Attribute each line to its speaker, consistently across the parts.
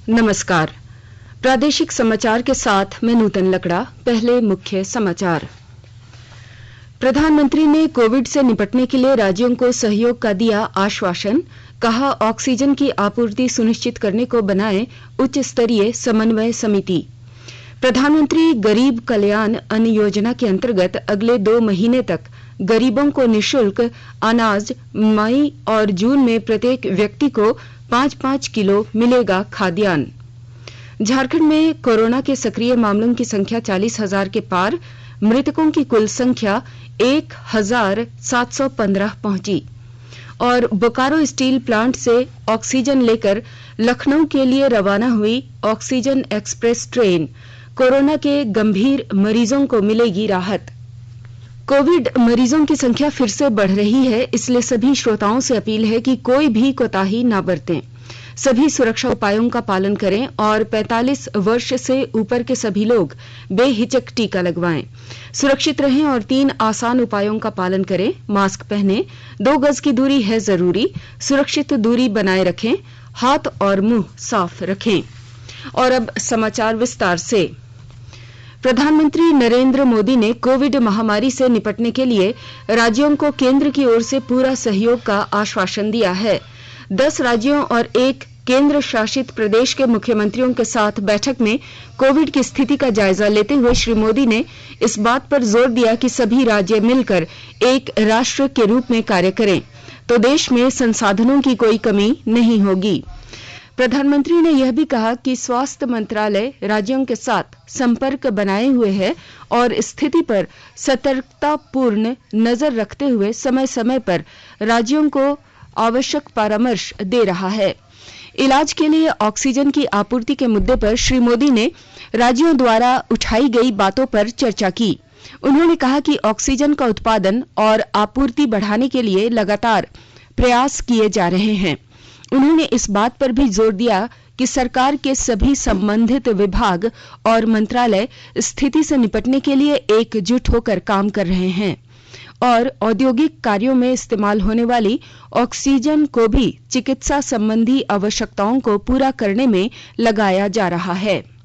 Speaker 1: नमस्कार। प्रादेशिक समाचार के साथ मैं नूतन लकड़ा। पहले मुख्य समाचार। प्रधानमंत्री ने कोविड से निपटने के लिए राज्यों को सहयोग का दिया आश्वासन। कहा, ऑक्सीजन की आपूर्ति सुनिश्चित करने को बनाए उच्च स्तरीय समन्वय समिति। प्रधानमंत्री गरीब कल्याण अन्न योजना के अंतर्गत अगले 2 महीने तक गरीबों को निःशुल्क अनाज। मई और जून में प्रत्येक व्यक्ति को 5-5 किलो मिलेगा खाद्यान्न। झारखंड में कोरोना के सक्रिय मामलों की संख्या 40,000 के पार। मृतकों की कुल संख्या 1,715 पहुंची। और बोकारो स्टील प्लांट से ऑक्सीजन लेकर लखनऊ के लिए रवाना हुई ऑक्सीजन एक्सप्रेस ट्रेन। कोरोना के गंभीर मरीजों को मिलेगी राहत। कोविड मरीजों की संख्या फिर से बढ़ रही है, इसलिए सभी श्रोताओं से अपील है कि कोई भी कोताही न बरतें। सभी सुरक्षा उपायों का पालन करें और 45 वर्ष से ऊपर के सभी लोग बेहिचक टीका लगवाएं। सुरक्षित रहें और 3 आसान उपायों का पालन करें। मास्क पहनें, 2 गज की दूरी है जरूरी, सुरक्षित दूरी बनाए रखें, हाथ और मुंह साफ रखें। और अब समाचार विस्तार से। प्रधानमंत्री नरेंद्र मोदी ने कोविड महामारी से निपटने के लिए राज्यों को केंद्र की ओर से पूरा सहयोग का आश्वासन दिया है। 10 राज्यों और 1 केंद्र शासित प्रदेश के मुख्यमंत्रियों के साथ बैठक में कोविड की स्थिति का जायजा लेते हुए श्री मोदी ने इस बात पर जोर दिया कि सभी राज्य मिलकर एक राष्ट्र के रूप में कार्य करें तो देश में संसाधनों की कोई कमी नहीं होगी। प्रधानमंत्री ने यह भी कहा कि स्वास्थ्य मंत्रालय राज्यों के साथ संपर्क बनाए हुए है और स्थिति पर सतर्कतापूर्ण नजर रखते हुए समय समय पर राज्यों को आवश्यक परामर्श दे रहा है। इलाज के लिए ऑक्सीजन की आपूर्ति के मुद्दे पर श्री मोदी ने राज्यों द्वारा उठाई गई बातों पर चर्चा की। उन्होंने कहा कि ऑक्सीजन का उत्पादन और आपूर्ति बढ़ाने के लिए लगातार प्रयास किए जा रहे हैं। उन्होंने इस बात पर भी जोर दिया कि सरकार के सभी संबंधित विभाग और मंत्रालय स्थिति से निपटने के लिए एकजुट होकर काम कर रहे हैं और औद्योगिक कार्यों में इस्तेमाल होने वाली ऑक्सीजन को भी चिकित्सा संबंधी आवश्यकताओं को पूरा करने में लगाया जा रहा है।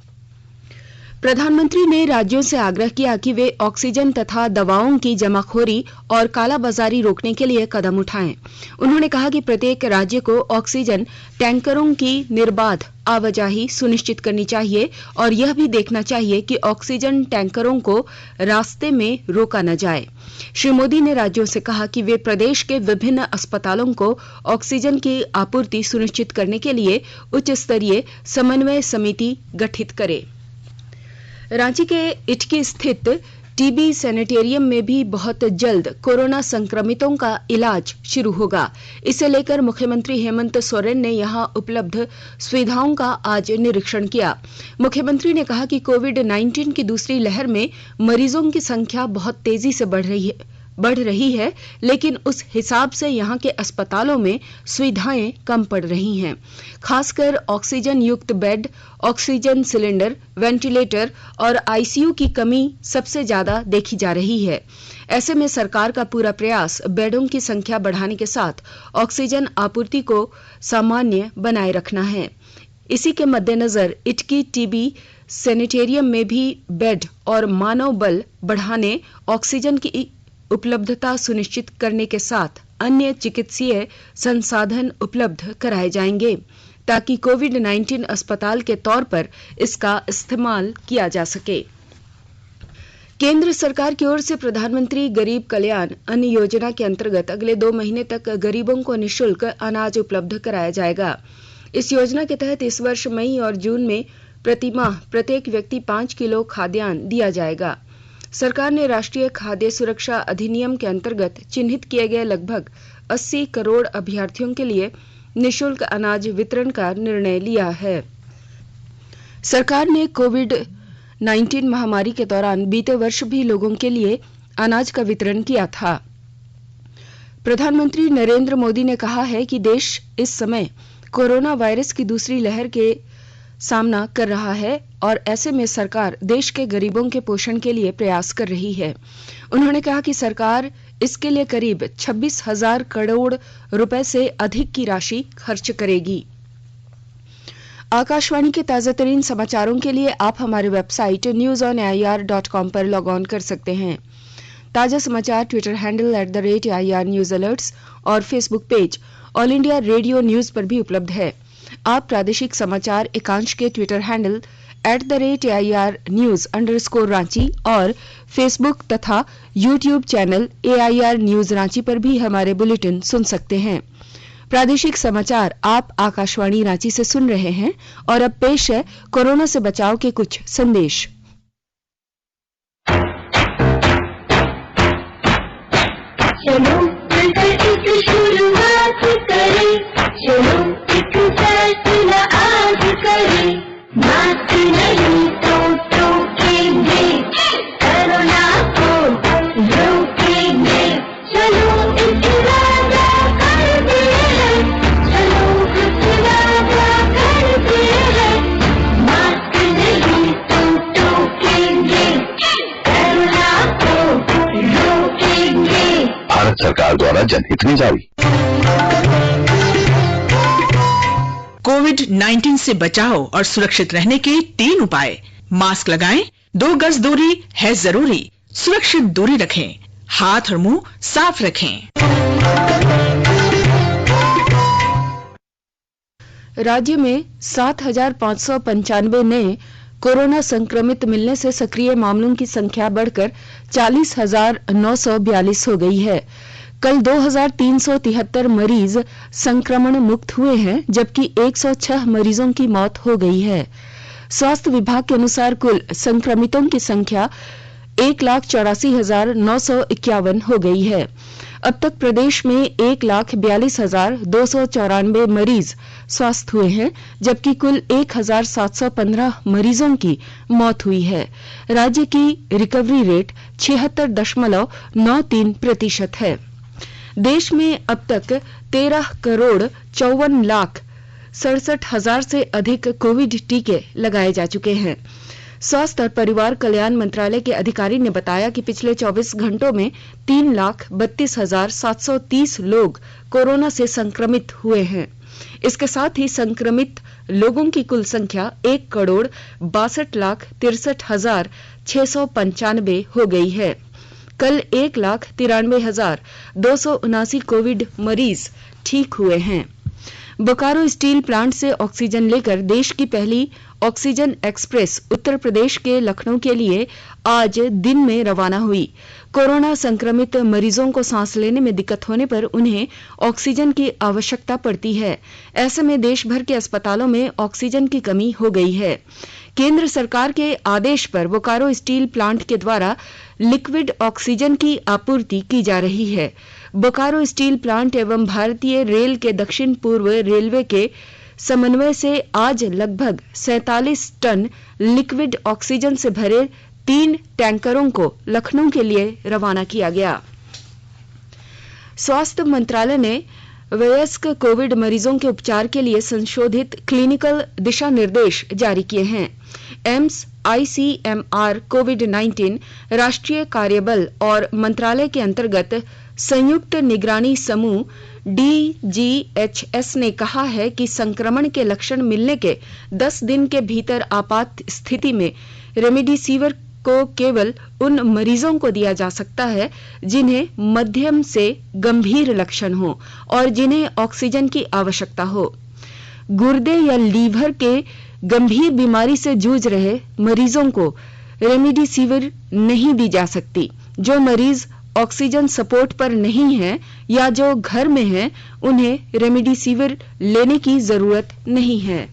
Speaker 1: प्रधानमंत्री ने राज्यों से आग्रह किया कि वे ऑक्सीजन तथा दवाओं की जमाखोरी और कालाबाजारी रोकने के लिए कदम उठाएं। उन्होंने कहा कि प्रत्येक राज्य को ऑक्सीजन टैंकरों की निर्बाध आवाजाही सुनिश्चित करनी चाहिए और यह भी देखना चाहिए कि ऑक्सीजन टैंकरों को रास्ते में रोका न जाए। श्री मोदी ने राज्यों से कहा कि वे प्रदेश के विभिन्न अस्पतालों को ऑक्सीजन की आपूर्ति सुनिश्चित करने के लिए उच्च स्तरीय समन्वय समिति गठित करें। रांची के इटकी स्थित टीबी सैनिटेरियम में भी बहुत जल्द कोरोना संक्रमितों का इलाज शुरू होगा। इसे लेकर मुख्यमंत्री हेमंत सोरेन ने यहां उपलब्ध सुविधाओं का आज निरीक्षण किया। मुख्यमंत्री ने कहा कि कोविड-19 की दूसरी लहर में मरीजों की संख्या बहुत तेजी से बढ़ रही है, लेकिन उस हिसाब से यहां के अस्पतालों में सुविधाएं कम पड़ रही हैं। खासकर ऑक्सीजन युक्त बेड, ऑक्सीजन सिलेंडर, वेंटिलेटर और आईसीयू की कमी सबसे ज्यादा देखी जा रही है। ऐसे में सरकार का पूरा प्रयास बेडों की संख्या बढ़ाने के साथ ऑक्सीजन आपूर्ति को सामान्य बनाए रखना है। इसी के मद्देनजर इटकी टीबी सैनिटेरियम में भी बेड और मानव बल बढ़ाने, ऑक्सीजन की उपलब्धता सुनिश्चित करने के साथ अन्य चिकित्सीय संसाधन उपलब्ध कराए जाएंगे ताकि कोविड-19 अस्पताल के तौर पर इसका इस्तेमाल किया जा सके। केंद्र सरकार की ओर से प्रधानमंत्री गरीब कल्याण अन्न योजना के अंतर्गत अगले 2 महीने तक गरीबों को निःशुल्क अनाज उपलब्ध कराया जाएगा। इस योजना के तहत इस वर्ष मई और जून में प्रतिमाह प्रत्येक व्यक्ति 5 किलो खाद्यान्न दिया जाएगा। सरकार ने राष्ट्रीय खाद्य सुरक्षा अधिनियम के अंतर्गत चिन्हित किए गए लगभग 80 करोड़ अभ्यर्थियों के लिए निःशुल्क अनाज वितरण का निर्णय लिया है। सरकार ने कोविड-19 महामारी के दौरान बीते वर्ष भी लोगों के लिए अनाज का वितरण किया था। प्रधानमंत्री नरेंद्र मोदी ने कहा है कि देश इस समय कोरोना वायरस की दूसरी लहर के सामना कर रहा है और ऐसे में सरकार देश के गरीबों के पोषण के लिए प्रयास कर रही है। उन्होंने कहा कि सरकार इसके लिए करीब 26,000 करोड़ रुपए से अधिक की राशि खर्च करेगी। आकाशवाणी के ताजा तरीन समाचारों के लिए आप हमारे वेबसाइट newsonair.com पर लॉग ऑन कर सकते हैं। ताजा समाचार Twitter handle @AIR news alerts और Facebook page all India radio news पर भी उपलब्ध है। आप प्रादेशिक समाचार एकांश के Twitter handle @AIR news_ Ranchi और फेसबुक तथा YouTube channel AIR news Ranchi पर भी हमारे बुलेटिन सुन सकते हैं। प्रादेशिक समाचार आप आकाशवाणी रांची से सुन रहे हैं और अब पेश है कोरोना से बचाव के कुछ संदेश।
Speaker 2: चलो मिलकर एक शुरुआत करें, चलो एक फैसला आज करें, मास्क नहीं तो टोकेंगे, कोरोना को रोकेंगे, चलो एक वादा करते हैं, चलो एक वादा करते हैं, मास्क नहीं तो टोकेंगे, कोरोना को रोकेंगे।
Speaker 3: भारत सरकार द्वारा जनहित में जारी।
Speaker 4: कोविड-19 से बचाव और सुरक्षित रहने के 3 उपाय। मास्क लगाएं, 2 गज दूरी है जरूरी, सुरक्षित दूरी रखें, हाथ और मुंह साफ रखें।
Speaker 1: राज्य में 7,595 नए कोरोना संक्रमित मिलने से सक्रिय मामलों की संख्या बढ़कर 40,942 हो गई है। कल 2,373 मरीज संक्रमण मुक्त हुए हैं, जबकि 106 मरीजों की मौत हो गई है। स्वास्थ्य विभाग के अनुसार कुल संक्रमितों की संख्या 1,84,951 हो गई है। अब तक प्रदेश में 1,42,294 मरीज स्वस्थ हुए हैं, जबकि कुल 1,715 मरीजों की मौत हुई है। राज्य की रिकवरी रेट 76.93% है। देश में अब तक 13,54,67,000 से अधिक कोविड टीके लगाए जा चुके हैं। स्वास्थ्य और परिवार कल्याण मंत्रालय के अधिकारी ने बताया कि पिछले 24 घंटों में 3,32,730 लोग कोरोना से संक्रमित हुए हैं। इसके साथ ही संक्रमित लोगों की कुल संख्या 1,62,63,695 हो गई है। कल 1,93,279 कोविड मरीज ठीक हुए हैं। बोकारो स्टील प्लांट से ऑक्सीजन लेकर देश की पहली ऑक्सीजन एक्सप्रेस उत्तर प्रदेश के लखनऊ के लिए आज दिन में रवाना हुई। कोरोना संक्रमित मरीजों को सांस लेने में दिक्कत होने पर उन्हें ऑक्सीजन की आवश्यकता पड़ती है। ऐसे में देश भर के अस्पतालों में ऑक्सीजन की कमी हो गई है। केंद्र सरकार के आदेश पर बोकारो स्टील प्लांट के द्वारा लिक्विड ऑक्सीजन की आपूर्ति की जा रही है। बोकारो स्टील प्लांट एवं भारतीय रेल के दक्षिण पूर्व रेलवे के समन्वय से आज लगभग 47 टन लिक्विड ऑक्सीजन से भरे 3 टैंकरों को लखनऊ के लिए रवाना किया गया। स्वास्थ्य मंत्रालय ने वयस्क कोविड मरीजों के उपचार के लिए संशोधित क्लिनिकल दिशा निर्देश जारी किए हैं। एम्स ICMR कोविड-19 राष्ट्रीय कार्यबल और मंत्रालय के अंतर्गत संयुक्त निगरानी समूह DGHS ने कहा है कि संक्रमण के लक्षण मिलने के 10 दिन के भीतर आपात स्थिति में रेमडेसिविर को केवल उन मरीजों को दिया जा सकता है जिन्हें मध्यम से गंभीर लक्षण हो और जिन्हें ऑक्सीजन की आवश्यकता हो। गुर्दे या लीवर के गंभीर बीमारी से जूझ रहे मरीजों को रेमडेसिविर नहीं दी जा सकती। जो मरीज ऑक्सीजन सपोर्ट पर नहीं है या जो घर में हैं, उन्हें रेमडेसिविर लेने की जरूरत नहीं है।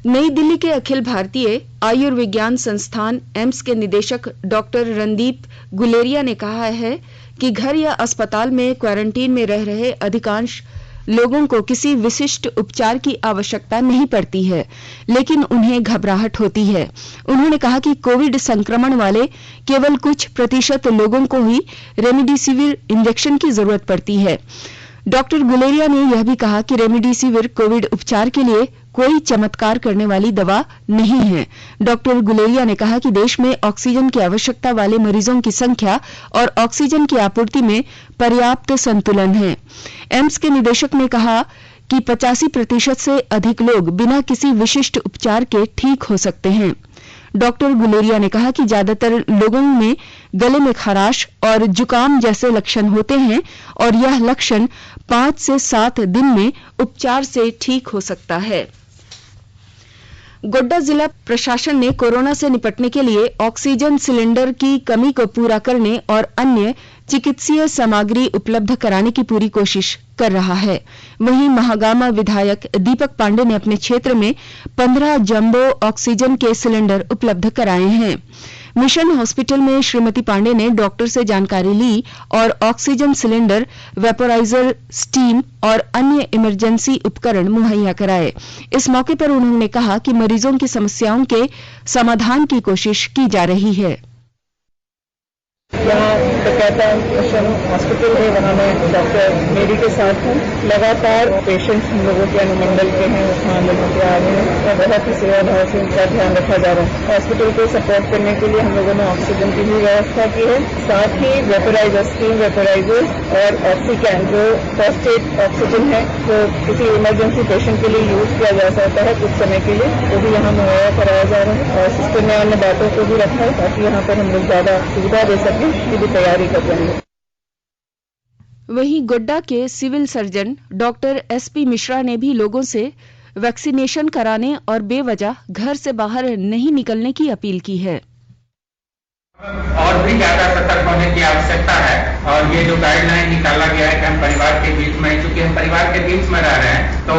Speaker 1: नई दिल्ली के अखिल भारतीय आयुर्विज्ञान संस्थान एम्स के निदेशक डॉक्टर रणदीप गुलेरिया ने कहा है कि घर या अस्पताल में क्वारंटीन में रह रहे अधिकांश लोगों को किसी विशिष्ट उपचार की आवश्यकता नहीं पड़ती है, लेकिन उन्हें घबराहट होती है। उन्होंने कहा कि कोविड संक्रमण वाले केवल कुछ प्रतिशत लोगों को ही रेमडेसिविर इंजेक्शन की जरूरत पड़ती है। डॉक्टर गुलेरिया ने यह भी कहा कि रेमडेसिविर कोविड उपचार के लिए कोई चमत्कार करने वाली दवा नहीं है। डॉक्टर गुलेरिया ने कहा कि देश में ऑक्सीजन की आवश्यकता वाले मरीजों की संख्या और ऑक्सीजन की आपूर्ति में पर्याप्त संतुलन है। एम्स के निदेशक ने कहा कि 85% से अधिक लोग बिना किसी विशिष्ट उपचार के ठीक हो सकते हैं। डॉक्टर गुलेरिया ने कहा कि ज्यादातर लोगों में गले में खराश और जुकाम जैसे लक्षण होते हैं और यह लक्षण 5 से 7 दिन में उपचार से ठीक हो सकता है। गोड्डा जिला प्रशासन ने कोरोना से निपटने के लिए ऑक्सीजन सिलेंडर की कमी को पूरा करने और अन्य चिकित्सीय सामग्री उपलब्ध कराने की पूरी कोशिश कर रहा है। वहीं महागामा विधायक दीपक पांडे ने अपने क्षेत्र में 15 जंबो ऑक्सीजन के सिलेंडर उपलब्ध कराए हैं। मिशन हॉस्पिटल में श्रीमती पांडे ने डॉक्टर से जानकारी ली और ऑक्सीजन सिलेंडर, वेपोराइजर, स्टीम और अन्य इमरजेंसी उपकरण मुहैया कराए। इस मौके पर उन्होंने कहा कि मरीजों की समस्याओं के समाधान की कोशिश की जा रही है।
Speaker 5: यहाँ बकायदा मिशन हॉस्पिटल है, वहाँ मैं डॉक्टर मेरी के साथ हूँ। लगातार पेशेंट्स हम लोगों के अनुमंडल के हैं, वहाँ लोगों के आ रहे हैं और बहुत ही सेवा भाव से उनका ध्यान रखा जा रहा है। हॉस्पिटल को सपोर्ट करने के लिए हम लोगों ने ऑक्सीजन की भी व्यवस्था की है, साथ ही वेपोराइजर, स्टीम वेपोराइजर और ऑक्सीकैन जो फर्स्ट एड ऑक्सीजन है जो किसी इमरजेंसी पेशेंट के लिए यूज किया जा सकता है कुछ समय के लिए, वो भी यहाँ मुहैया कराया जा रहा है। और सिस्टर ने अन्य बातों को भी रखा है ताकि यहाँ पर हम लोग ज्यादा सुविधा दे सकें, की भी तैयारी कर रहे हैं।
Speaker 1: वहीं गोड्डा के civil surgeon doctor SP Mishra ने भी लोगों से वैक्सीनेशन कराने और बेवजह घर से बाहर नहीं निकलने की अपील की है।
Speaker 6: और भी ज्यादा सतर्क होने की आवश्यकता है और ये जो गाइडलाइन निकाला गया है कि हम परिवार के बीच में, चूंकि हम परिवार के बीच में रह रहे हैं तो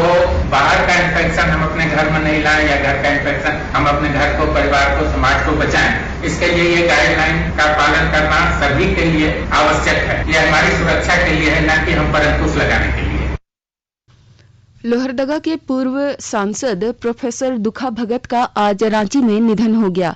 Speaker 6: बाहर का इन्फेक्शन हम अपने घर में नहीं लाएं या घर का इन्फेक्शन हम अपने घर को, परिवार को, समाज को बचाएं। इसके लिए ये गाइडलाइन का पालन करना सभी के लिए आवश्यक है। ये हमारी सुरक्षा के लिए है, न कि हम पर अंकुश लगाने के लिए।
Speaker 1: लोहरदगा के पूर्व सांसद प्रोफेसर दुखा भगत का आज रांची में निधन हो गया।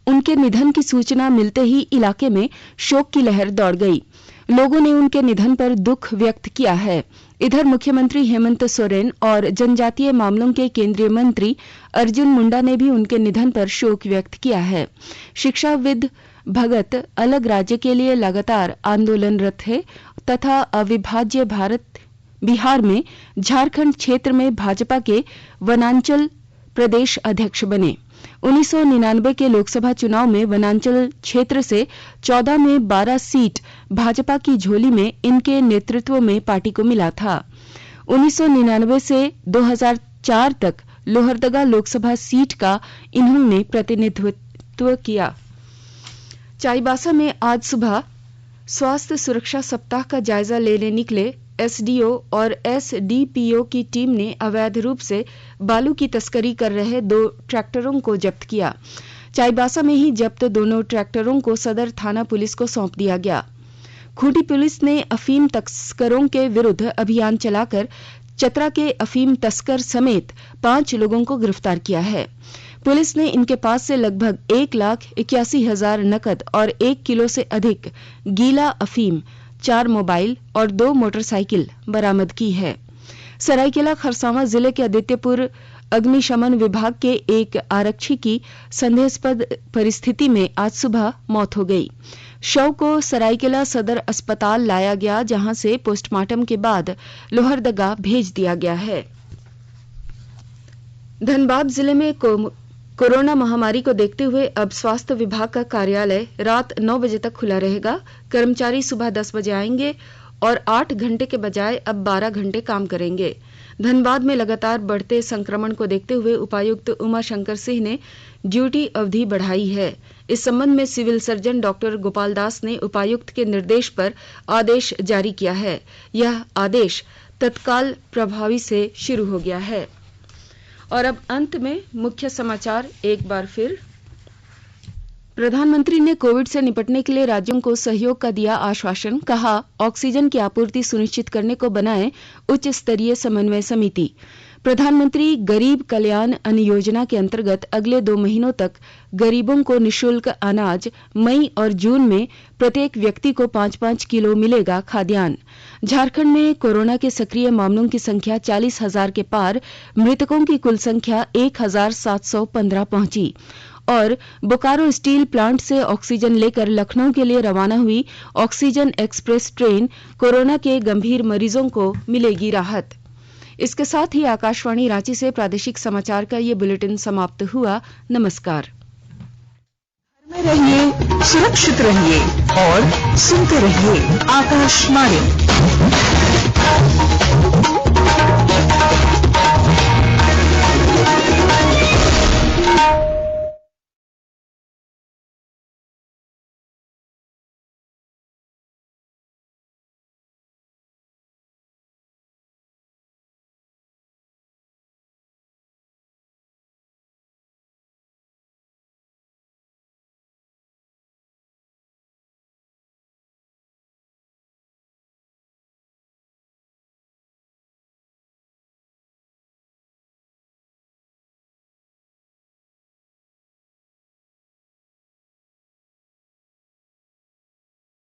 Speaker 1: उनके निधन की सूचना मिलते ही इलाके में शोक की लहर दौड़ गई। लोगों ने उनके निधन पर दुख व्यक्त किया है। इधर मुख्यमंत्री हेमंत सोरेन और जनजातीय मामलों के केंद्रीय मंत्री अर्जुन मुंडा ने भी उनके निधन पर शोक व्यक्त किया है। शिक्षाविद भगत अलग राज्य के लिए लगातार आंदोलनरत थे तथा अविभाज्य बिहार में झारखंड क्षेत्र में भाजपा के वनांचल प्रदेश अध्यक्ष बने। 1999 के लोकसभा चुनाव में वनांचल क्षेत्र से 14 में 12 सीट भाजपा की झोली में इनके नेतृत्व में पार्टी को मिला था। 1999 से 2004 तक लोहरदगा लोकसभा सीट का इन्होंने प्रतिनिधित्व किया। चाईबासा में आज सुबह स्वास्थ्य सुरक्षा सप्ताह का जायजा लेने निकले एसडीओ और एसडीपीओ की टीम ने अवैध रूप से बालू की तस्करी कर रहे 2 ट्रैक्टरों को जब्त किया। चाईबासा में ही जब्त दोनों ट्रैक्टरों को सदर थाना पुलिस को सौंप दिया गया। खूंटी पुलिस ने अफीम तस्करों के विरुद्ध अभियान चलाकर चतरा के अफीम तस्कर समेत 5 लोगों को गिरफ्तार किया है। पुलिस ने इनके पास से लगभग 1,81,000 नकद और 1 किलो से अधिक गीला अफीम, 4 मोबाइल और 2 मोटरसाइकिल बरामद की है। सरायकेला खरसावां जिले के आदित्यपुर अग्निशमन विभाग के एक आरक्षी की संदेहास्पद परिस्थिति में आज सुबह मौत हो गई। शव को सरायकेला सदर अस्पताल लाया गया, जहां से पोस्टमार्टम के बाद लोहरदगा भेज दिया गया है। धनबाद जिले में कोरोना महामारी को देखते हुए अब स्वास्थ्य विभाग का कार्यालय रात 9 बजे तक खुला रहेगा। कर्मचारी सुबह 10 बजे आएंगे और 8 घंटे के बजाय अब 12 घंटे काम करेंगे। धनबाद में लगातार बढ़ते संक्रमण को देखते हुए उपायुक्त उमा शंकर सिंह ने ड्यूटी अवधि बढ़ाई है। इस संबंध में civil surgeon doctor Gopal Das ने उपायुक्त के निर्देश पर आदेश जारी किया है। यह आदेश तत्काल प्रभावी से शुरू हो गया है। और अब अंत में मुख्य समाचार एक बार फिर। प्रधानमंत्री ने कोविड से निपटने के लिए राज्यों को सहयोग का दिया आश्वासन। कहा, ऑक्सीजन की आपूर्ति सुनिश्चित करने को बनाए उच्च स्तरीय समन्वय समिति। प्रधानमंत्री गरीब कल्याण अन्न योजना के अंतर्गत अगले 2 महीनों तक गरीबों को निःशुल्क अनाज, मई और जून में प्रत्येक व्यक्ति को 5-5 किलो मिलेगा खाद्यान्न। झारखंड में कोरोना के सक्रिय मामलों की संख्या 40,000 के पार, मृतकों की कुल संख्या 1,715 पहुंची। और बोकारो स्टील प्लांट से ऑक्सीजन लेकर लखनऊ के लिए रवाना हुई ऑक्सीजन एक्सप्रेस ट्रेन, कोरोना के गंभीर मरीजों को मिलेगी राहत। इसके साथ ही आकाशवाणी रांची से प्रादेशिक समाचार का ये बुलेटिन समाप्त हुआ। नमस्कार।
Speaker 4: घर में रहिए, सुरक्षित रहिए और सुनते रहिए आकाशवाणी।